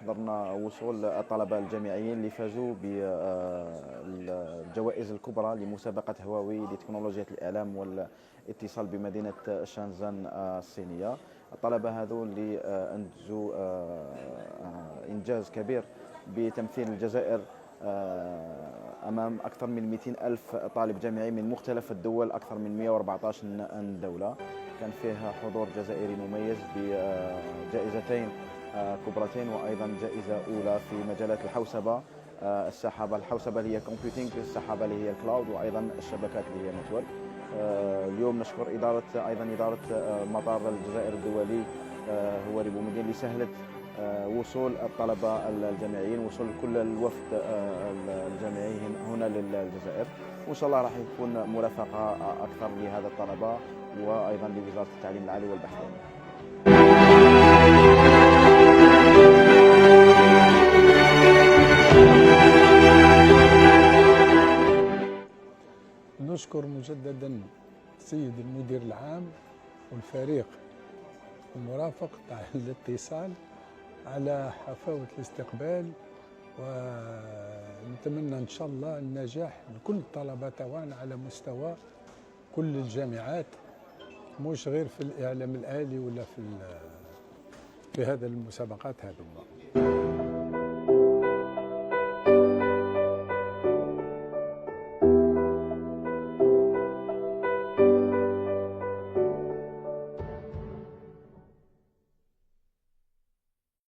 حضرنا وصول الطلبة الجامعيين اللي فازوا بالجوائز الكبرى لمسابقة هواوي لتكنولوجيا الإعلام والاتصال بمدينة شانزان الصينية. الطلبة هذو اللي أنجزوا إنجاز كبير بتمثيل الجزائر أمام أكثر من 200 ألف طالب جامعي من مختلف الدول، أكثر من 114 دولة. كان فيها حضور جزائري مميز بجائزتين كبرتين وأيضا جائزة أولى في مجالات الحوسبة، الحوسبة اللي هي كومبيوتينج، السحابة اللي هي الكلاود، وأيضا الشبكات اللي هي نتورك. اليوم نشكر إدارة مطار الجزائر الدولي هو بومدين اللي سهلت وصول الطلبة الجامعيين، وصول كل الوفد الجامعي هنا للجزائر، وإن شاء الله راح يكون مرافقة أكثر لهذا الطلبة وأيضا لوزارة التعليم العالي والبحث العلمي. نشكر مجددا السيد المدير العام والفريق المرافق تاع الاتصال على حفاوة الاستقبال، ونتمنى ان شاء الله النجاح لكل الطلبه تاعنا على مستوى كل الجامعات، مش غير في الاعلام الآلي ولا في هذه المسابقات هذه.